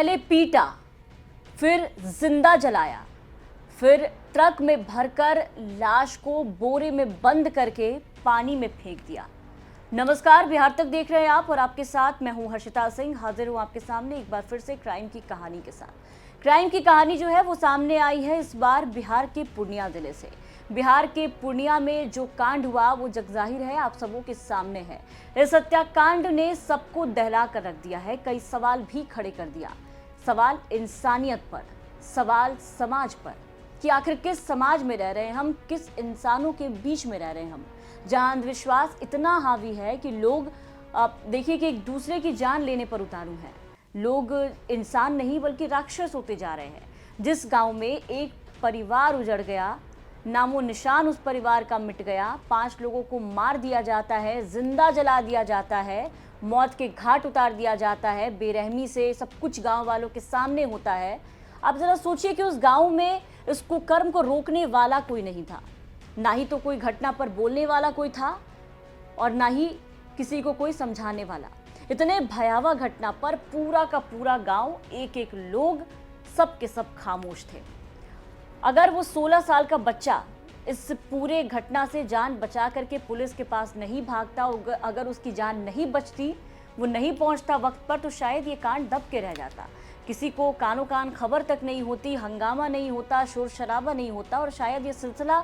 पहले पीटा, फिर जिंदा जलाया, फिर ट्रक में भरकर लाश को बोरे में बंद करके पानी में फेंक दिया। नमस्कार, बिहार तक देख रहे हैं आप और आपके साथ मैं हूं हर्षिता सिंह। हाजिर हूं आपके सामने एक बार फिर से क्राइम की कहानी के साथ। क्राइम की कहानी जो है वो सामने आई है इस बार बिहार के पूर्णिया जिले से। बिहार के पूर्णिया में जो कांड हुआ वो जगजाहिर है, आप सबों के सामने है। इस हत्याकांड ने सबको दहला कर रख दिया है, कई सवाल भी खड़े कर दिया। सवाल इंसानियत पर, सवाल समाज पर कि आखिर किस समाज में रह रहे हैं हम, किस इंसानों के बीच में रह रहे हैं हम, जहां अंधविश्वास इतना हावी है कि लोग देखिए कि एक दूसरे की जान लेने पर उतारू हैं। लोग इंसान नहीं बल्कि राक्षस होते जा रहे हैं। जिस गांव में एक परिवार उजड़ गया, नामो निशान उस परिवार का मिट गया, 5 लोगों को मार दिया जाता है, जिंदा जला दिया जाता है, मौत के घाट उतार दिया जाता है, बेरहमी से सब कुछ गांव वालों के सामने होता है। आप जरा सोचिए कि उस गांव में इस कुकर्म को रोकने वाला कोई नहीं था, ना ही तो कोई घटना पर बोलने वाला कोई था और ना ही किसी को कोई समझाने वाला। इतने भयावह घटना पर पूरा का पूरा गांव, एक एक लोग, सब के सब खामोश थे। अगर वो 16 साल का बच्चा इस पूरे घटना से जान बचा करके पुलिस के पास नहीं भागता, अगर उसकी जान नहीं बचती, वो नहीं पहुंचता वक्त पर, तो शायद ये कांड दब के रह जाता। किसी को कानों कान खबर तक नहीं होती, हंगामा नहीं होता, शोर शराबा नहीं होता और शायद ये सिलसिला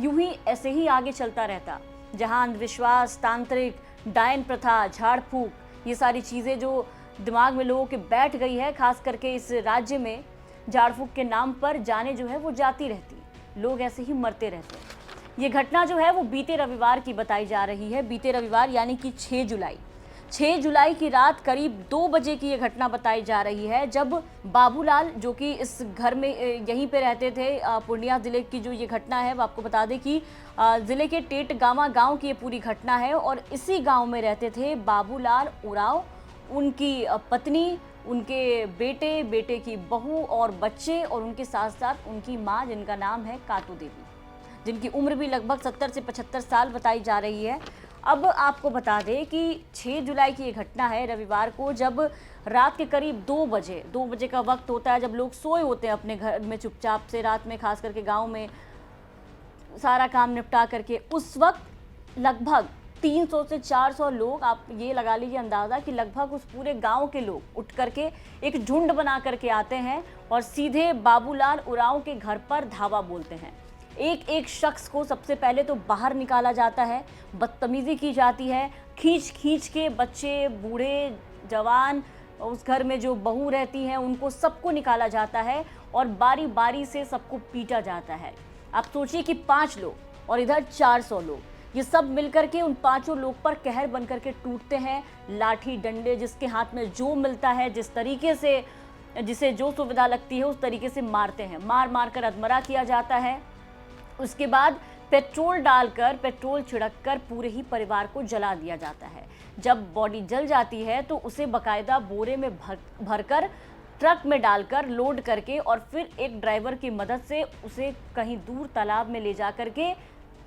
यूं ही ऐसे ही आगे चलता रहता। जहां अंधविश्वास, तांत्रिक, डायन प्रथा, झाड़ फूक, ये सारी चीज़ें जो दिमाग में लोगों के बैठ गई है, खास करके इस राज्य में झाड़ फूक के नाम पर जाने जो है वो जाती रहती, लोग ऐसे ही मरते रहते हैं। ये घटना जो है वो बीते रविवार की बताई जा रही है। बीते रविवार यानी कि 6 जुलाई की रात करीब 2 बजे की ये घटना बताई जा रही है, जब बाबूलाल, जो कि इस घर में यहीं पे रहते थे। पूर्णिया जिले की जो ये घटना है वो आपको बता दें कि जिले के टेटगामा गांव की ये पूरी घटना है और इसी गांव में रहते थे बाबूलाल उरांव, उनकी पत्नी, उनके बेटे, बेटे की बहू और बच्चे और उनके साथ साथ उनकी माँ, जिनका नाम है कातू देवी, जिनकी उम्र भी लगभग 70 से 75 साल बताई जा रही है। अब आपको बता दें कि 6 जुलाई की ये घटना है रविवार को, जब रात के करीब 2 बजे का वक्त होता है, जब लोग सोए होते हैं अपने घर में चुपचाप से रात में, खास करके गांव में सारा काम निपटा करके। उस वक्त लगभग 300 से 400 लोग, आप ये लगा लीजिए अंदाज़ा कि लगभग उस पूरे गांव के लोग उठ करके एक झुंड बना करके आते हैं और सीधे बाबूलाल उरांव के घर पर धावा बोलते हैं। एक एक शख्स को सबसे पहले तो बाहर निकाला जाता है, बदतमीजी की जाती है, खींच के बच्चे, बूढ़े, जवान, उस घर में जो बहू रहती हैं उनको सबको निकाला जाता है और बारी बारी से सबको पीटा जाता है। आप सोचिए कि 5 लोग और इधर 400 लोग, ये सब मिलकर के उन 5 लोग पर कहर बन करके टूटते हैं। लाठी डंडे, जिसके हाथ में जो मिलता है, जिस तरीके से, जिसे जो सुविधा लगती है उस तरीके से मारते हैं। मार कर अधमरा किया जाता है। उसके बाद पेट्रोल डालकर, पेट्रोल छिड़ककर पूरे ही परिवार को जला दिया जाता है। जब बॉडी जल जाती है तो उसे बकायदा बोरे में भरकर ट्रक में डालकर लोड करके और फिर एक ड्राइवर की मदद से उसे कहीं दूर तालाब में ले जा करके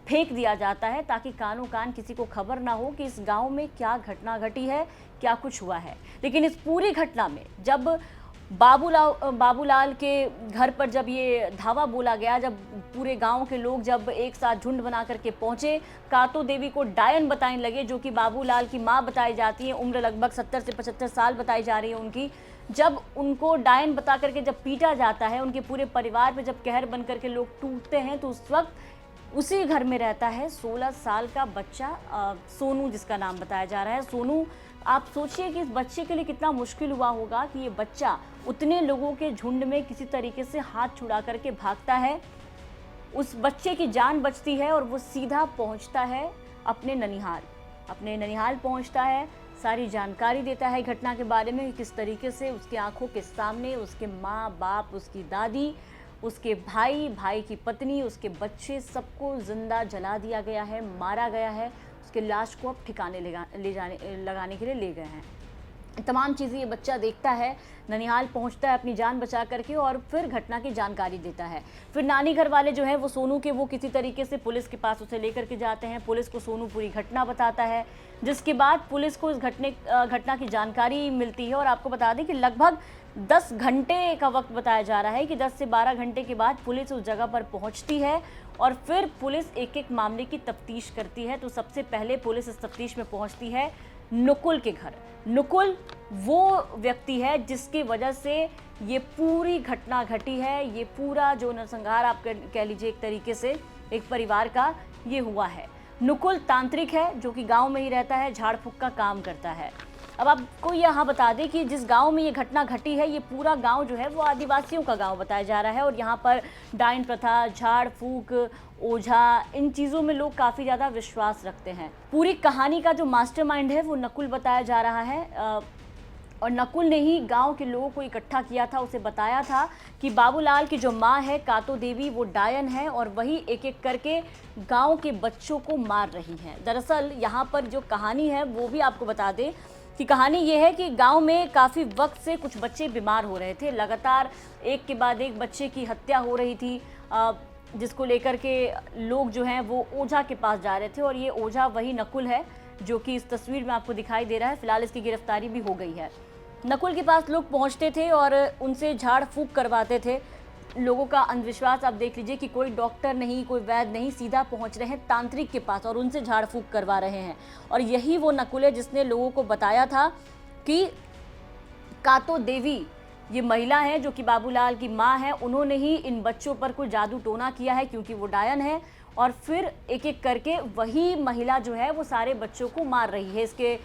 फेंक दिया जाता है, ताकि कानों कान किसी को खबर ना हो कि इस गांव में क्या घटना घटी है, क्या कुछ हुआ है। लेकिन इस पूरी घटना में जब बाबूलाल के घर पर जब ये धावा बोला गया, जब पूरे गांव के लोग जब एक साथ झुंड बना करके पहुंचे, कातो देवी को डायन बताने लगे, जो कि बाबूलाल की मां बताई जाती है, उम्र लगभग 70 से 75 साल बताई जा रही है उनकी। जब उनको डायन बता करके जब पीटा जाता है, उनके पूरे परिवार पे जब कहर बन करके लोग टूटते हैं, तो उस वक्त उसी घर में रहता है 16 साल का बच्चा, सोनू, जिसका नाम बताया जा रहा है सोनू। आप सोचिए कि इस बच्चे के लिए कितना मुश्किल हुआ होगा कि ये बच्चा उतने लोगों के झुंड में किसी तरीके से हाथ छुड़ा करके भागता है, उस बच्चे की जान बचती है और वो सीधा पहुंचता है अपने ननिहाल पहुंचता है, सारी जानकारी देता है घटना के बारे में, किस तरीके से उसकी आंखों के सामने उसके माँ बाप, उसकी दादी, उसके भाई की पत्नी, उसके बच्चे, सबको जिंदा जला दिया गया है, मारा गया है। उसके लाश को अब ठिकाने लगाने के लिए ले गए हैं। तमाम चीज़ें ये बच्चा देखता है, ननिहाल पहुंचता है अपनी जान बचा करके और फिर घटना की जानकारी देता है। फिर नानी घर वाले जो है वो सोनू के, वो किसी तरीके से पुलिस के पास उसे लेकर के जाते हैं। पुलिस को सोनू पूरी घटना बताता है, जिसके बाद पुलिस को इस घटना की जानकारी मिलती है। और आपको बता दें कि लगभग 10 घंटे का वक्त बताया जा रहा है कि 10 से 12 घंटे के बाद पुलिस उस जगह पर पहुंचती है और फिर पुलिस एक एक मामले की तफ्तीश करती है। तो सबसे पहले पुलिस इस तफ्तीश में पहुंचती है नुकुल के घर। नुकुल वो व्यक्ति है जिसकी वजह से ये पूरी घटना घटी है, ये पूरा जो नरसंहार आप कह लीजिए एक तरीके से एक परिवार का ये हुआ है। नुकुल तांत्रिक है जो कि गांव में ही रहता है, झाड़ फूक का काम करता है। अब आपको यहाँ बता दें कि जिस गांव में ये घटना घटी है, ये पूरा गांव जो है वो आदिवासियों का गांव बताया जा रहा है और यहाँ पर डायन प्रथा, झाड़ फूक, ओझा, इन चीज़ों में लोग काफ़ी ज़्यादा विश्वास रखते हैं। पूरी कहानी का जो मास्टरमाइंड है वो नकुल बताया जा रहा है और नकुल ने ही गांव के लोगों को इकट्ठा किया था। उसे बताया था कि बाबूलाल की जो माँ है कातो देवी वो डायन है और वही एक एक करके गांव के बच्चों को मार रही हैं। दरअसल यहाँ पर जो कहानी है वो भी आपको बता दें कि कहानी ये है कि गांव में काफ़ी वक्त से कुछ बच्चे बीमार हो रहे थे। लगातार एक के बाद एक बच्चे की हत्या हो रही थी, जिसको लेकर के लोग जो हैं वो ओझा के पास जा रहे थे और ये ओझा वही नकुल है जो कि इस तस्वीर में आपको दिखाई दे रहा है। फिलहाल इसकी गिरफ्तारी भी हो गई है। नकुल के पास लोग पहुंचते थे और उनसे झाड़ फूक करवाते थे। लोगों का अंधविश्वास आप देख लीजिए कि कोई डॉक्टर नहीं, कोई वैद्य नहीं, सीधा पहुंच रहे हैं तांत्रिक के पास और उनसे झाड़ फूक करवा रहे हैं। और यही वो नकुल है जिसने लोगों को बताया था कि कातो देवी ये महिला है जो कि बाबूलाल की माँ है, उन्होंने ही इन बच्चों पर कोई जादू टोना किया है क्योंकि वो डायन है और फिर एक एक करके वही महिला जो है वो सारे बच्चों को मार रही है। इसके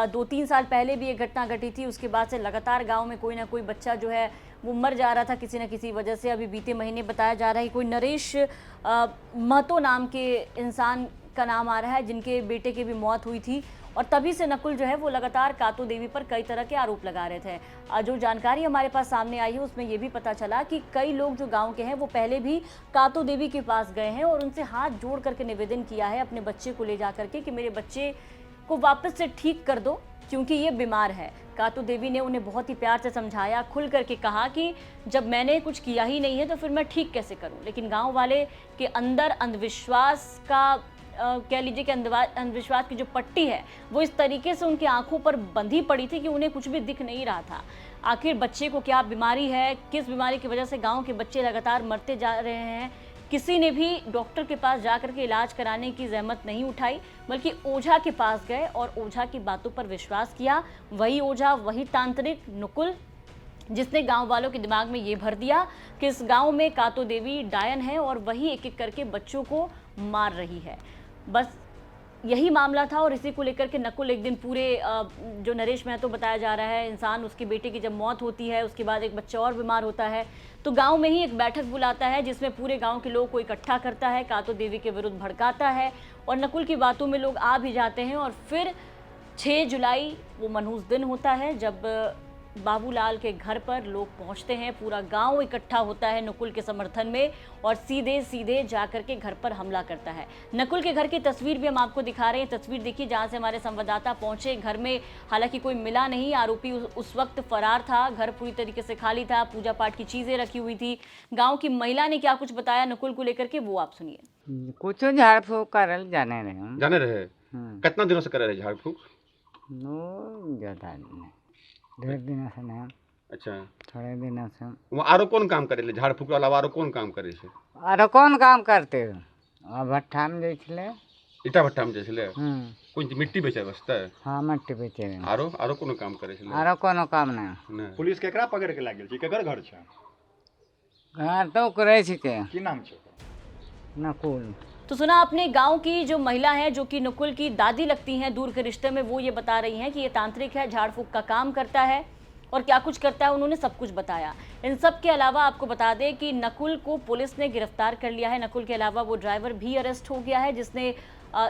2-3 साल पहले भी ये घटना घटी थी। उसके बाद से लगातार गांव में कोई ना कोई बच्चा जो है वो मर जा रहा था किसी न किसी वजह से। अभी बीते महीने बताया जा रहा है कोई नरेश महतो नाम के इंसान का नाम आ रहा है जिनके बेटे की भी मौत हुई थी और तभी से नकुल जो है वो लगातार कातो देवी पर कई तरह के आरोप लगा रहे थे। जो जानकारी हमारे पास सामने आई है उसमें ये भी पता चला कि कई लोग जो गांव के हैं वो पहले भी कातो देवी के पास गए हैं और उनसे हाथ जोड़ करके निवेदन किया है अपने बच्चे को ले जा करके कि मेरे बच्चे को वापस से ठीक कर दो क्योंकि ये बीमार है। कातो देवी ने उन्हें बहुत ही प्यार से समझाया, खुल करके कहा कि जब मैंने कुछ किया ही नहीं है तो फिर मैं ठीक कैसे करूं। लेकिन गांव वाले के अंदर अंधविश्वास का कह लीजिए कि अंधविश्वास की जो पट्टी है वो इस तरीके से उनकी आंखों पर बंधी पड़ी थी कि उन्हें कुछ भी दिख नहीं रहा था। आखिर बच्चे को क्या बीमारी है, किस बीमारी की वजह से गांव के बच्चे लगातार मरते जा रहे हैं, किसी ने भी डॉक्टर के पास जा करके इलाज कराने की जहमत नहीं उठाई, बल्कि ओझा के पास गए और ओझा की बातों पर विश्वास किया। वही ओझा, वही तांत्रिक नुकुल जिसने गांव वालों के दिमाग में ये भर दिया कि इस गांव में कातो देवी डायन है और वही एक एक करके बच्चों को मार रही है। बस यही मामला था और इसी को लेकर के नकुल एक दिन पूरे जो नरेश महतो बताया जा रहा है इंसान, उसके बेटे की जब मौत होती है उसके बाद एक बच्चा और बीमार होता है तो गांव में ही एक बैठक बुलाता है जिसमें पूरे गांव के लोगों को इकट्ठा करता है, कातो देवी के विरुद्ध भड़काता है और नकुल की बातों में लोग आ भी जाते हैं। और फिर 6 जुलाई वो मनहूस दिन होता है जब बाबूलाल के घर पर लोग पहुंचते हैं, पूरा गांव इकट्ठा होता है नकुल के समर्थन में और सीधे सीधे जाकर के घर पर हमला करता है। नकुल के घर की तस्वीर भी हम आपको दिखा रहे हैं। तस्वीर देखिए जहां से हमारे संवाददाता पहुंचे। घर में हालांकि कोई मिला नहीं, आरोपी उस वक्त फरार था, घर पूरी तरीके से खाली था, पूजा पाठ की चीजें रखी हुई थी। गाँव की महिला ने क्या कुछ बताया नकुल को लेकर के वो आप सुनिए। कुछ झाड़ फूक करल जाने रहे। कितना दिनों से कर रहे झाड़ फूक? नो ज्यादा ढेर दिन से नहीं। अच्छा, थोड़े दिन से। वो आरो कौन काम करे झाड़ फूक अलावा आरो कौन काम करे छे? आरो कौन काम करते हो? भट्ठा में जैसले ईटा भट्ठा में जैसले कोई मिट्टी बेचे वास्ते? हाँ मिट्टी बेचे। आरो आरो कोनो काम करे छे? आरो कोनो काम नहीं। पुलिस केकरा पकड़ के लाग गेल छै? केकर घर छै? घर तो करे छिके। की नाम छै? नकुल। तो सुना आपने गांव की जो महिला है जो कि नकुल की दादी लगती हैं दूर के रिश्ते में, वो ये बता रही हैं कि ये तांत्रिक है, झाड़ फूक का काम करता है और क्या कुछ करता है उन्होंने सब कुछ बताया। इन सब के अलावा आपको बता दें कि नकुल को पुलिस ने गिरफ्तार कर लिया है। नकुल के अलावा वो ड्राइवर भी अरेस्ट हो गया है जिसने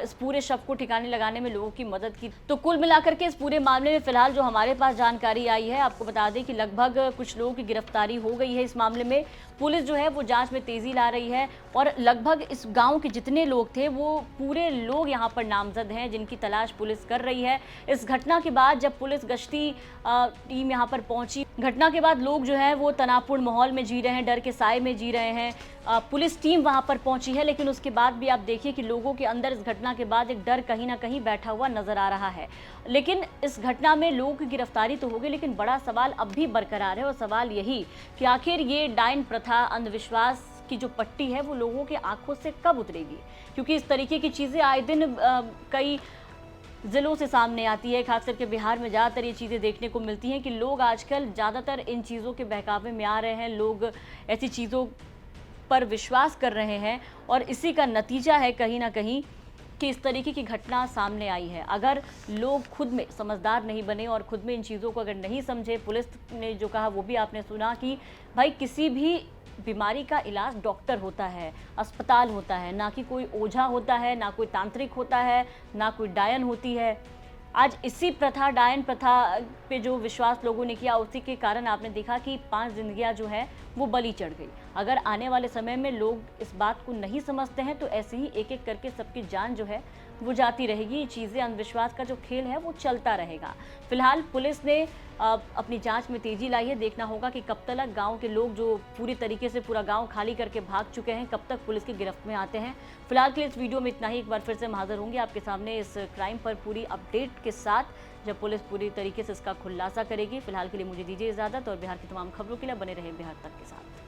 इस पूरे शव को ठिकाने लगाने में लोगों की मदद की। तो कुल मिलाकर के इस पूरे मामले में फिलहाल जो हमारे पास जानकारी आई है, आपको बता दें कि लगभग कुछ लोगों की गिरफ्तारी हो गई है इस मामले में। पुलिस जो है वो जांच में तेजी ला रही है और लगभग इस गांव के जितने लोग थे वो पूरे लोग यहां पर नामजद हैं जिनकी तलाश पुलिस कर रही है। इस घटना के बाद जब पुलिस गश्ती टीम यहां पर पहुंची घटना के बाद लोग जो है वो तनावपूर्ण माहौल में जी रहे हैं, डर के साए में जी रहे हैं। पुलिस टीम वहां पर पहुंची है, लेकिन उसके बाद भी आप देखिए कि लोगों के अंदर इस घटना के बाद एक डर कहीं ना कहीं बैठा हुआ नजर आ रहा है। लेकिन इस घटना में लोगों की गिरफ्तारी तो हो गई, लेकिन बड़ा सवाल अब भी बरकरार है, और सवाल यही कि आखिर ये डायन प्रथा, अंधविश्वास की जो पट्टी है वो लोगों के आंखों से कब उतरेगी, क्योंकि इस तरीके की चीज़ें आए दिन कई ज़िलों से सामने आती है। खास करके बिहार में ज़्यादातर ये चीज़ें देखने को मिलती हैं कि लोग आजकल ज़्यादातर इन चीज़ों के बहकावे में आ रहे हैं, लोग ऐसी चीज़ों पर विश्वास कर रहे हैं, और इसी का नतीजा है कहीं ना कहीं कि इस तरीके की घटना सामने आई है। अगर लोग खुद में समझदार नहीं बने और खुद में इन चीज़ों को अगर नहीं समझे, पुलिस ने जो कहा वो भी आपने सुना कि भाई किसी भी बीमारी का इलाज डॉक्टर होता है, अस्पताल होता है, ना कि कोई ओझा होता है, ना कोई तांत्रिक होता है, ना कोई डायन होती है। आज इसी प्रथा, डायन प्रथा पे जो विश्वास लोगों ने किया, उसी के कारण आपने देखा कि 5 जिंदगियां जो है वो बलि चढ़ गई। अगर आने वाले समय में लोग इस बात को नहीं समझते हैं तो ऐसे ही एक एक करके सबकी जान जो है वो जाती रहेगी। ये चीज़ें, अंधविश्वास का जो खेल है वो चलता रहेगा। फिलहाल पुलिस ने अपनी जांच में तेजी लाई है। देखना होगा कि कब तक गांव के लोग जो पूरी तरीके से पूरा गांव खाली करके भाग चुके हैं, कब तक पुलिस की गिरफ्त में आते हैं। फिलहाल के लिए इस वीडियो में इतना ही। एक बार फिर से हम हाजिर होंगे आपके सामने इस क्राइम पर पूरी अपडेट के साथ, जब पुलिस पूरी तरीके से इसका खुलासा करेगी। फिलहाल के लिए मुझे दीजिए इजाजत, और बिहार की तमाम खबरों के लिए बने रहे बिहार तक के साथ।